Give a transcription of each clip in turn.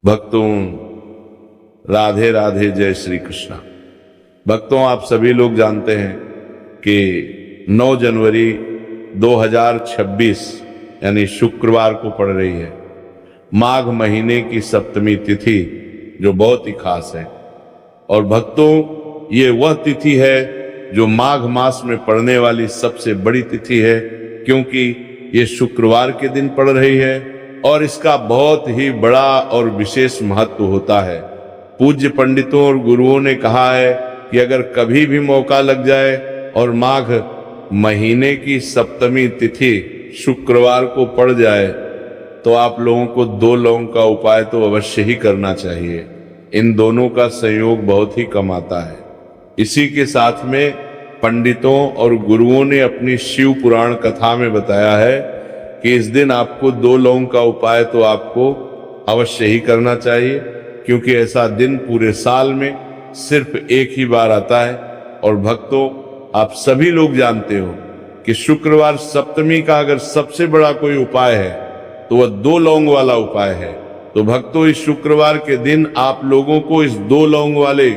भक्तों, राधे राधे, जय श्री कृष्णा। भक्तों, आप सभी लोग जानते हैं कि 9 जनवरी 2026 यानी शुक्रवार को पड़ रही है माघ महीने की सप्तमी तिथि, जो बहुत ही खास है। और भक्तों, ये वह तिथि है जो माघ मास में पड़ने वाली सबसे बड़ी तिथि है, क्योंकि ये शुक्रवार के दिन पड़ रही है और इसका बहुत ही बड़ा और विशेष महत्व होता है। पूज्य पंडितों और गुरुओं ने कहा है कि अगर कभी भी मौका लग जाए और माघ महीने की सप्तमी तिथि शुक्रवार को पड़ जाए तो आप लोगों को 2 लौंग का उपाय तो अवश्य ही करना चाहिए। इन दोनों का संयोग बहुत ही कम आता है। इसी के साथ में पंडितों और गुरुओं ने अपनी शिव पुराण कथा में बताया है कि इस दिन आपको 2 लौंग का उपाय तो आपको अवश्य ही करना चाहिए, क्योंकि ऐसा दिन पूरे साल में सिर्फ एक ही बार आता है। और भक्तों, आप सभी लोग जानते हो कि शुक्रवार सप्तमी का अगर सबसे बड़ा कोई उपाय है तो वह 2 लौंग वाला उपाय है। तो भक्तों, इस शुक्रवार के दिन आप लोगों को इस 2 लौंग वाले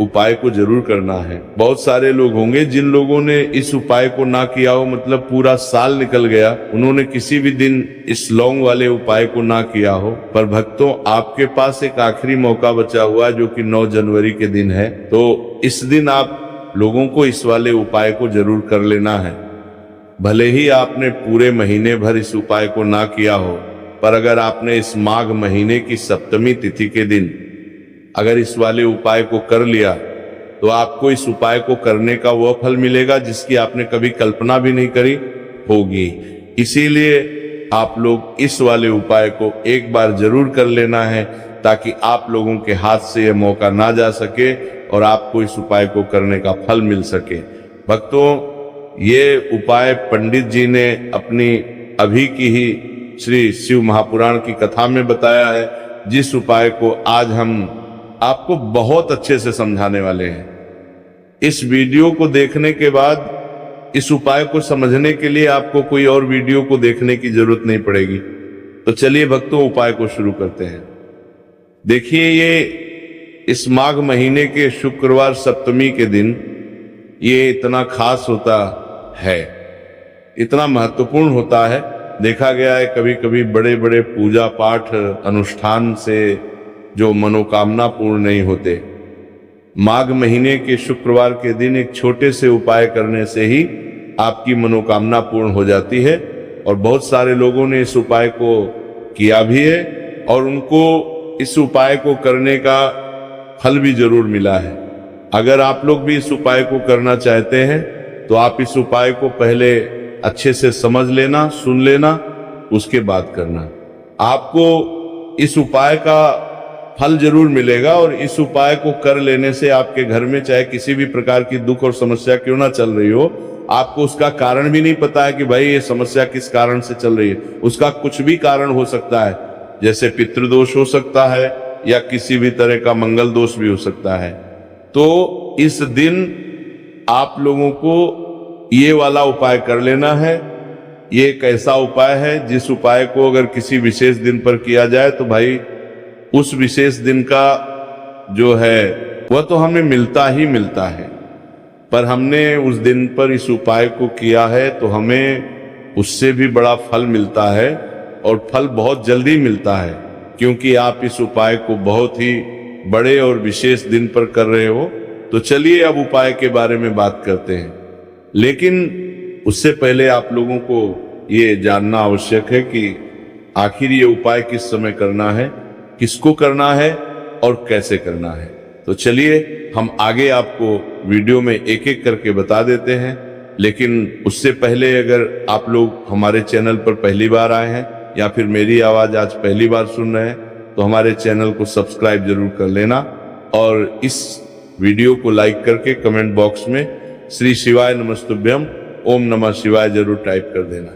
उपाय को जरूर करना है। बहुत सारे लोग होंगे जिन लोगों ने इस उपाय को ना किया हो, मतलब पूरा साल निकल गया, उन्होंने किसी भी दिन इस लौंग वाले उपाय को ना किया हो। पर भक्तों, आपके पास एक आखिरी मौका बचा हुआ जो कि 9 जनवरी के दिन है। तो इस दिन आप लोगों को इस वाले उपाय को जरूर कर लेना है। भले ही आपने पूरे महीने भर इस उपाय को ना किया हो, पर अगर आपने इस माघ महीने की सप्तमी तिथि के दिन अगर इस वाले उपाय को कर लिया तो आपको इस उपाय को करने का वह फल मिलेगा जिसकी आपने कभी कल्पना भी नहीं करी होगी। इसीलिए आप लोग इस वाले उपाय को एक बार जरूर कर लेना है, ताकि आप लोगों के हाथ से यह मौका ना जा सके और आपको इस उपाय को करने का फल मिल सके। भक्तों, ये उपाय पंडित जी ने अपनी अभी की ही श्री शिव महापुराण की कथा में बताया है, जिस उपाय को आज हम आपको बहुत अच्छे से समझाने वाले हैं। इस वीडियो को देखने के बाद इस उपाय को समझने के लिए आपको कोई और वीडियो को देखने की जरूरत नहीं पड़ेगी। तो चलिए भक्तों, उपाय को शुरू करते हैं। देखिए, ये इस माघ महीने के शुक्रवार सप्तमी के दिन ये इतना खास होता है, इतना महत्वपूर्ण होता है। देखा गया है कभी कभी बड़े बड़े पूजा पाठ अनुष्ठान से जो मनोकामना पूर्ण नहीं होते, माघ महीने के शुक्रवार के दिन एक छोटे से उपाय करने से ही आपकी मनोकामना पूर्ण हो जाती है। और बहुत सारे लोगों ने इस उपाय को किया भी है और उनको इस उपाय को करने का फल भी जरूर मिला है। अगर आप लोग भी इस उपाय को करना चाहते हैं तो आप इस उपाय को पहले अच्छे से समझ लेना, सुन लेना, उसके बाद करना। आपको इस उपाय का फल जरूर मिलेगा। और इस उपाय को कर लेने से आपके घर में चाहे किसी भी प्रकार की दुख और समस्या क्यों ना चल रही हो, आपको उसका कारण भी नहीं पता है कि भाई ये समस्या किस कारण से चल रही है। उसका कुछ भी कारण हो सकता है, जैसे पितृदोष हो सकता है या किसी भी तरह का मंगल दोष भी हो सकता है। तो इस दिन आप लोगों को ये वाला उपाय कर लेना है। ये एक ऐसा उपाय है जिस उपाय को अगर किसी विशेष दिन पर किया जाए तो भाई उस विशेष दिन का जो है वह तो हमें मिलता ही मिलता है। पर हमने उस दिन पर इस उपाय को किया है तो हमें उससे भी बड़ा फल मिलता है, और फल बहुत जल्दी मिलता है, क्योंकि आप इस उपाय को बहुत ही बड़े और विशेष दिन पर कर रहे हो। तो चलिए अब उपाय के बारे में बात करते हैं। लेकिन उससे पहले आप लोगों को ये जानना आवश्यक है कि आखिर ये उपाय किस समय करना है, किसको करना है और कैसे करना है। तो चलिए हम आगे आपको वीडियो में एक एक करके बता देते हैं। लेकिन उससे पहले अगर आप लोग हमारे चैनल पर पहली बार आए हैं या फिर मेरी आवाज आज पहली बार सुन रहे हैं तो हमारे चैनल को सब्सक्राइब जरूर कर लेना, और इस वीडियो को लाइक करके कमेंट बॉक्स में श्री शिवाय नमस्तुभ्यम ओम नमः शिवाय जरूर टाइप कर देना।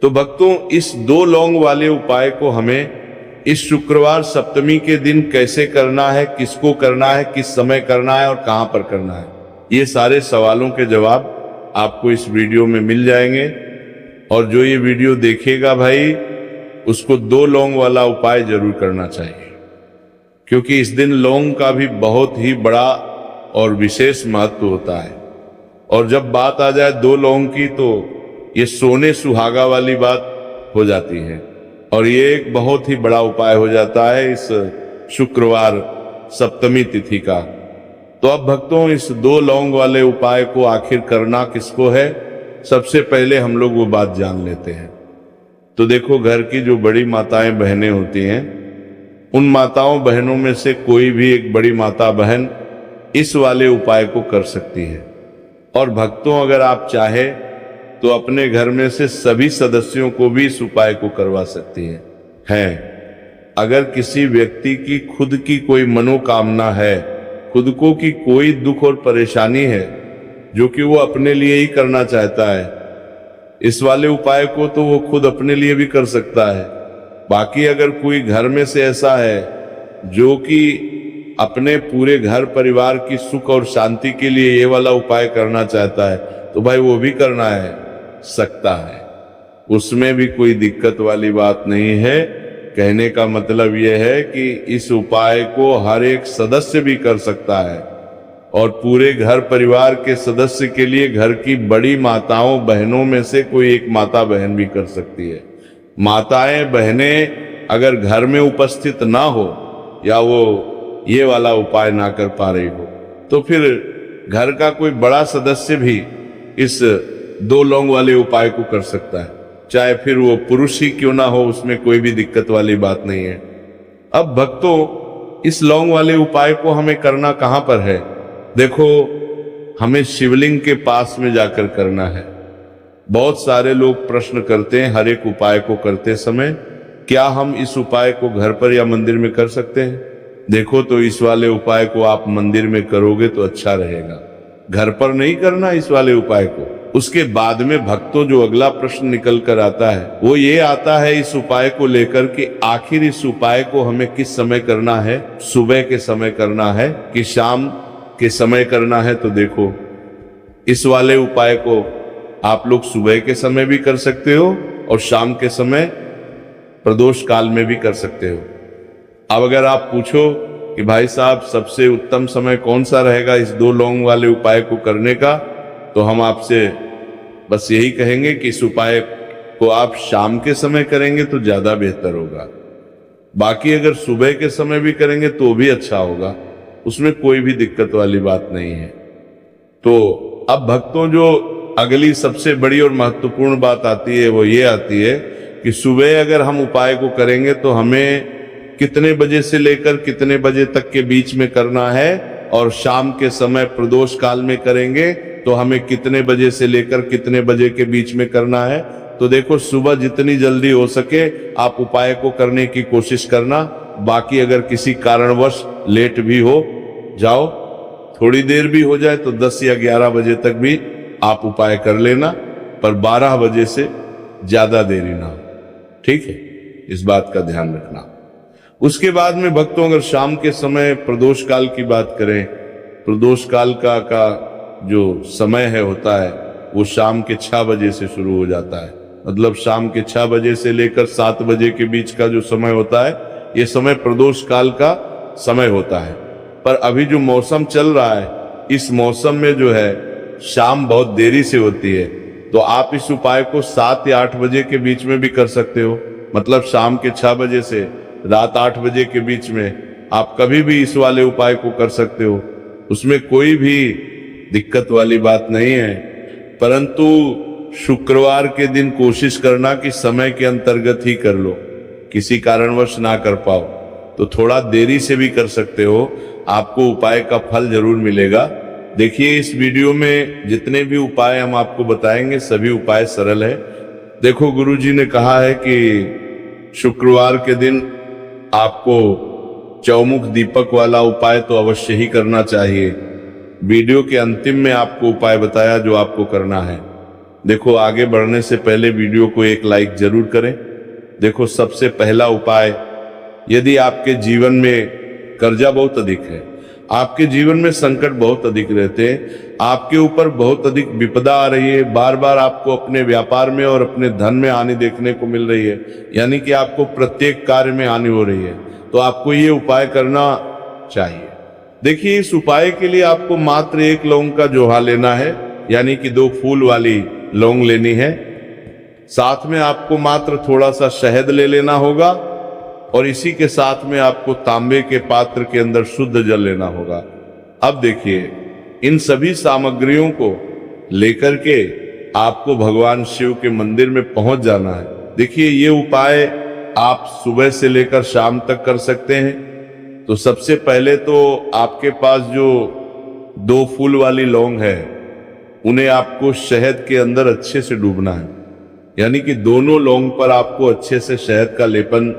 तो भक्तों, इस 2 लौंग वाले उपाय को हमें इस शुक्रवार सप्तमी के दिन कैसे करना है, किसको करना है, किस समय करना है और कहां पर करना है, ये सारे सवालों के जवाब आपको इस वीडियो में मिल जाएंगे। और जो ये वीडियो देखेगा भाई, उसको 2 लौंग वाला उपाय जरूर करना चाहिए। क्योंकि इस दिन लौंग का भी बहुत ही बड़ा और विशेष महत्व होता है। और जब बात आ जाए 2 लौंग की तो ये सोने सुहागा वाली बात हो जाती है और ये एक बहुत ही बड़ा उपाय हो जाता है इस शुक्रवार सप्तमी तिथि का। तो अब भक्तों, इस 2 लौंग वाले उपाय को आखिर करना किसको है, सबसे पहले हम लोग वो बात जान लेते हैं। तो देखो, घर की जो बड़ी माताएं बहनें होती हैं, उन माताओं बहनों में से कोई भी एक बड़ी माता बहन इस वाले उपाय को कर सकती है। और भक्तों, अगर आप चाहे तो अपने घर में से सभी सदस्यों को भी इस उपाय को करवा सकती है। अगर किसी व्यक्ति की खुद की कोई मनोकामना है, खुद को की कोई दुख और परेशानी है जो कि वो अपने लिए ही करना चाहता है, इस वाले उपाय को तो वो खुद अपने लिए भी कर सकता है। बाकी अगर कोई घर में से ऐसा है जो कि अपने पूरे घर परिवार की सुख और शांति के लिए ये वाला उपाय करना चाहता है, तो भाई वो भी करना है, सकता है, उसमें भी कोई दिक्कत वाली बात नहीं है। कहने का मतलब यह है कि इस उपाय को हर एक सदस्य भी कर सकता है और पूरे घर परिवार के सदस्य के लिए घर की बड़ी माताओं बहनों में से कोई एक माता बहन भी कर सकती है। माताएं बहनें अगर घर में उपस्थित ना हो या वो ये वाला उपाय ना कर पा रही हो, तो फिर घर का कोई बड़ा सदस्य भी इस 2 लौंग वाले उपाय को कर सकता है, चाहे फिर वो पुरुष ही क्यों ना हो, उसमें कोई भी दिक्कत वाली बात नहीं है। अब भक्तों, इस लौंग वाले उपाय को हमें करना कहां पर है? देखो, हमें शिवलिंग के पास में जाकर करना है। बहुत सारे लोग प्रश्न करते हैं हर एक उपाय को करते समय, क्या हम इस उपाय को घर पर या मंदिर में कर सकते हैं? देखो, तो इस वाले उपाय को आप मंदिर में करोगे तो अच्छा रहेगा, घर पर नहीं करना इस वाले उपाय को। उसके बाद में भक्तों, जो अगला प्रश्न निकल कर आता है वो ये आता है इस उपाय को लेकर कि आखिर इस उपाय को हमें किस समय करना है, सुबह के समय करना है कि शाम के समय करना है? तो देखो, इस वाले उपाय को आप लोग सुबह के समय भी कर सकते हो और शाम के समय प्रदोष काल में भी कर सकते हो। अब अगर आप पूछो कि भाई साहब सबसे उत्तम समय कौन सा रहेगा इस 2 लौंग वाले उपाय को करने का, तो हम आपसे बस यही कहेंगे कि इस उपाय को आप शाम के समय करेंगे तो ज्यादा बेहतर होगा। बाकी अगर सुबह के समय भी करेंगे तो भी अच्छा होगा, उसमें कोई भी दिक्कत वाली बात नहीं है। तो अब भक्तों, जो अगली सबसे बड़ी और महत्वपूर्ण बात आती है वो ये आती है कि सुबह अगर हम उपाय को करेंगे तो हमें कितने बजे से लेकर कितने बजे तक के बीच में करना है, और शाम के समय प्रदोष काल में करेंगे तो हमें कितने बजे से लेकर कितने बजे के बीच में करना है। तो देखो, सुबह जितनी जल्दी हो सके आप उपाय को करने की कोशिश करना। बाकी अगर किसी कारणवश लेट भी हो जाओ, थोड़ी देर भी हो जाए, तो 10 या 11 बजे तक भी आप उपाय कर लेना, पर 12 बजे से ज्यादा देरी ना हो, ठीक है? इस बात का ध्यान रखना। उसके बाद में भक्तों, अगर शाम के समय प्रदोष काल की बात करें, प्रदोष काल का जो समय है होता है वो शाम के 6 बजे से शुरू हो जाता है। मतलब शाम के 6 बजे से लेकर 7 बजे के बीच का जो समय होता है, ये समय प्रदोष काल का समय होता है। पर अभी जो मौसम चल रहा है, इस मौसम में जो है शाम बहुत देरी से होती है, तो आप इस उपाय को 7 या 8 बजे के बीच में भी कर सकते हो। मतलब शाम के 6 बजे से रात 8 बजे के बीच में आप कभी भी इस वाले उपाय को कर सकते हो, उसमें कोई भी दिक्कत वाली बात नहीं है। परंतु शुक्रवार के दिन कोशिश करना कि समय के अंतर्गत ही कर लो, किसी कारणवश ना कर पाओ तो थोड़ा देरी से भी कर सकते हो, आपको उपाय का फल जरूर मिलेगा। देखिए, इस वीडियो में जितने भी उपाय हम आपको बताएंगे सभी उपाय सरल है। देखो, गुरुजी ने कहा है कि शुक्रवार के दिन आपको चौमुख दीपक वाला उपाय तो अवश्य ही करना चाहिए। वीडियो के अंतिम में आपको उपाय बताया जो आपको करना है। देखो, आगे बढ़ने से पहले वीडियो को एक लाइक जरूर करें। देखो, सबसे पहला उपाय, यदि आपके जीवन में कर्जा बहुत अधिक है, आपके जीवन में संकट बहुत अधिक रहते हैं, आपके ऊपर बहुत अधिक विपदा आ रही है, बार बार आपको अपने व्यापार में और अपने धन में हानि देखने को मिल रही है, यानी कि आपको प्रत्येक कार्य में हानि हो रही है, तो आपको ये उपाय करना चाहिए। देखिए, इस उपाय के लिए आपको मात्र 1 लौंग का जोहा लेना है, यानी कि 2 फूल वाली लौंग लेनी है। साथ में आपको मात्र थोड़ा सा शहद ले लेना होगा और इसी के साथ में आपको तांबे के पात्र के अंदर शुद्ध जल लेना होगा। अब देखिए, इन सभी सामग्रियों को लेकर के आपको भगवान शिव के मंदिर में पहुंच जाना है। देखिए, ये उपाय आप सुबह से लेकर शाम तक कर सकते हैं। तो सबसे पहले तो आपके पास जो 2 फूल वाली लौंग है, उन्हें आपको शहद के अंदर अच्छे से डूबना है, यानी कि दोनों लौंग पर आपको अच्छे से शहद का लेपन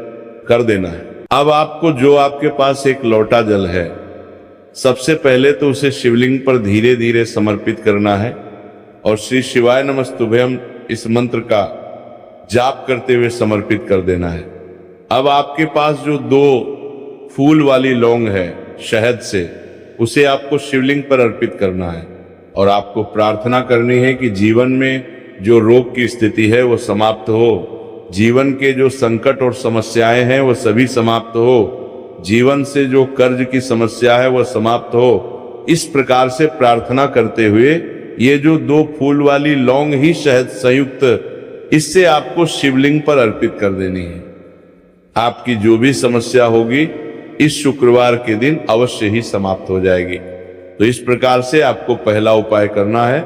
कर देना है। अब आपको जो आपके पास एक लोटा जल है, सबसे पहले तो उसे शिवलिंग पर धीरे धीरे समर्पित करना है और श्री शिवाय नमस्तुभ्यम इस मंत्र का जाप करते हुए समर्पित कर देना है। अब आपके पास जो 2 फूल वाली लौंग है शहद से, उसे आपको शिवलिंग पर अर्पित करना है और आपको प्रार्थना करनी है कि जीवन में जो रोग की स्थिति है वो समाप्त हो, जीवन के जो संकट और समस्याएं हैं वो सभी समाप्त हो, जीवन से जो कर्ज की समस्या है वो समाप्त हो। इस प्रकार से प्रार्थना करते हुए ये जो 2 फूल वाली लौंग ही शहद संयुक्त, इससे आपको शिवलिंग पर अर्पित कर देनी है। आपकी जो भी समस्या होगी इस शुक्रवार के दिन अवश्य ही समाप्त हो जाएगी। तो इस प्रकार से आपको पहला उपाय करना है।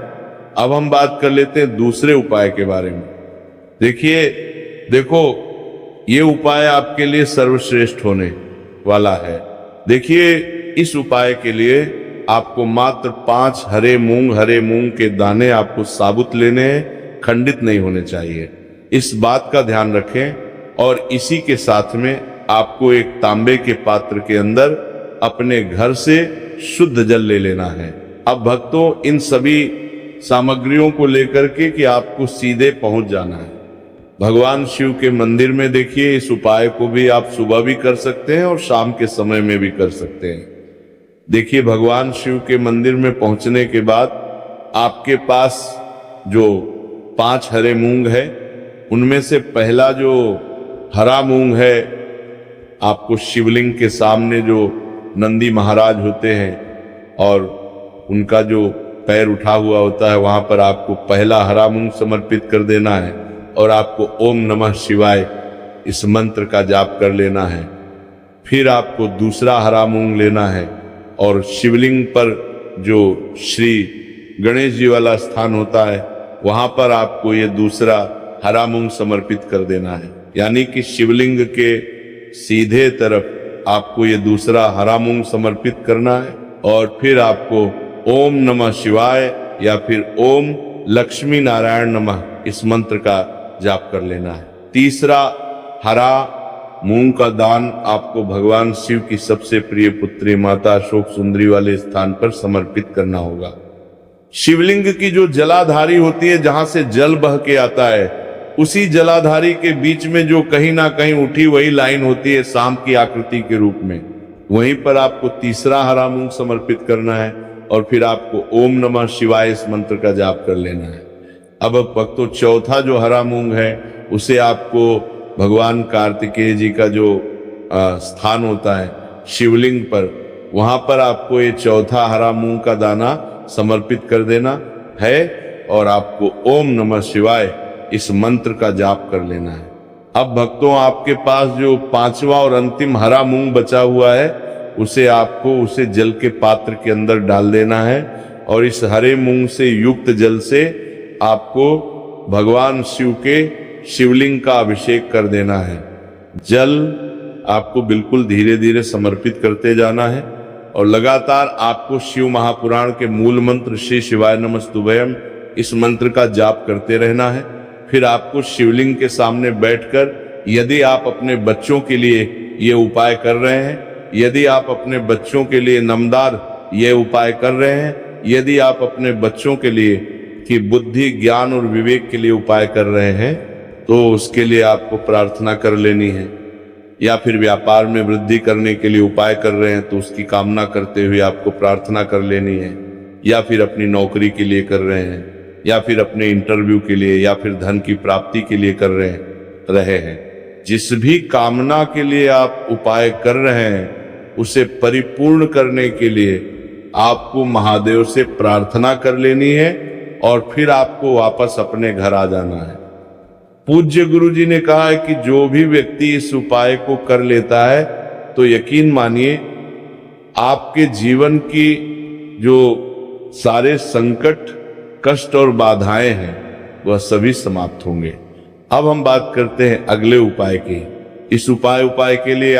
अब हम बात कर लेते हैं दूसरे उपाय के बारे में। देखो, ये उपाय आपके लिए सर्वश्रेष्ठ होने वाला है। देखिए, इस उपाय के लिए आपको मात्र 5 हरे मूंग के दाने आपको साबुत लेने हैं, खंडित नहीं होने चाहिए। इस बात का ध्यान रखें। और इसी के साथ में आपको एक तांबे के पात्र के अंदर अपने घर से शुद्ध जल ले लेना है। अब भक्तों, इन सभी सामग्रियों को लेकर के कि आपको सीधे पहुंच जाना है भगवान शिव के मंदिर में। देखिए, इस उपाय को भी आप सुबह भी कर सकते हैं और शाम के समय में भी कर सकते हैं। देखिए, भगवान शिव के मंदिर में पहुंचने के बाद आपके पास जो 5 हरे मूंग है, उनमें से पहला जो हरा मूंग है, आपको शिवलिंग के सामने जो नंदी महाराज होते हैं और उनका जो पैर उठा हुआ होता है, वहां पर आपको पहला हरा मूंग समर्पित कर देना है और आपको ओम नमः शिवाय इस मंत्र का जाप कर लेना है। फिर आपको दूसरा हरा मूंग लेना है और शिवलिंग पर जो श्री गणेश जी वाला स्थान होता है, वहां पर आपको ये दूसरा हरा मूंग समर्पित कर देना है, यानी कि शिवलिंग के सीधे तरफ आपको ये दूसरा हरा मूंग समर्पित करना है। और फिर आपको ओम नमः शिवाय या फिर ओम लक्ष्मी नारायण नमः इस मंत्र का जाप कर लेना है। तीसरा हरा मूंग का दान आपको भगवान शिव की सबसे प्रिय पुत्री माता अशोक सुंदरी वाले स्थान पर समर्पित करना होगा। शिवलिंग की जो जलाधारी होती है, जहां से जल बह के आता है, उसी जलाधारी के बीच में जो कहीं ना कहीं उठी वही लाइन होती है सांप की आकृति के रूप में, वहीं पर आपको तीसरा हरा मूंग समर्पित करना है और फिर आपको ओम नमः शिवाय इस मंत्र का जाप कर लेना है। अब भक्तों, चौथा जो हरा मूंग है, उसे आपको भगवान कार्तिकेय जी का जो स्थान होता है शिवलिंग पर, वहां पर आपको ये चौथा हरा मूंग का दाना समर्पित कर देना है और आपको ओम नमः शिवाय इस मंत्र का जाप कर लेना है। अब भक्तों, आपके पास जो 5वां और अंतिम हरा मूंग बचा हुआ है, उसे जल के पात्र के अंदर डाल देना है और इस हरे मूंग से युक्त जल से आपको भगवान शिव के शिवलिंग का अभिषेक कर देना है। जल आपको बिल्कुल धीरे धीरे समर्पित करते जाना है और लगातार आपको शिव महापुराण के मूल मंत्र श्री शिवाय नमस्तुभयम इस मंत्र का जाप करते रहना है। फिर आपको शिवलिंग के सामने बैठकर, यदि आप अपने बच्चों के लिए ये उपाय कर रहे हैं, यदि आप अपने बच्चों के लिए नमदार ये उपाय कर रहे हैं, यदि आप अपने बच्चों के लिए कि बुद्धि ज्ञान और विवेक के लिए उपाय कर रहे हैं, तो उसके लिए आपको प्रार्थना कर लेनी है। या फिर व्यापार में वृद्धि करने के लिए उपाय कर रहे हैं तो उसकी कामना करते हुए आपको प्रार्थना कर लेनी है, या फिर अपनी नौकरी के लिए कर रहे हैं, या फिर अपने इंटरव्यू के लिए, या फिर धन की प्राप्ति के लिए कर रहे हैं। जिस भी कामना के लिए आप उपाय कर रहे हैं उसे परिपूर्ण करने के लिए आपको महादेव से प्रार्थना कर लेनी है और फिर आपको वापस अपने घर आ जाना है। पूज्य गुरु जी ने कहा है कि जो भी व्यक्ति इस उपाय को कर लेता है तो यकीन मानिए आपके जीवन की जो सारे संकट, कष्ट और बाधाएं हैं वह सभी समाप्त होंगे। अब हम बात करते हैं अगले उपाय की। इस उपाय के लिए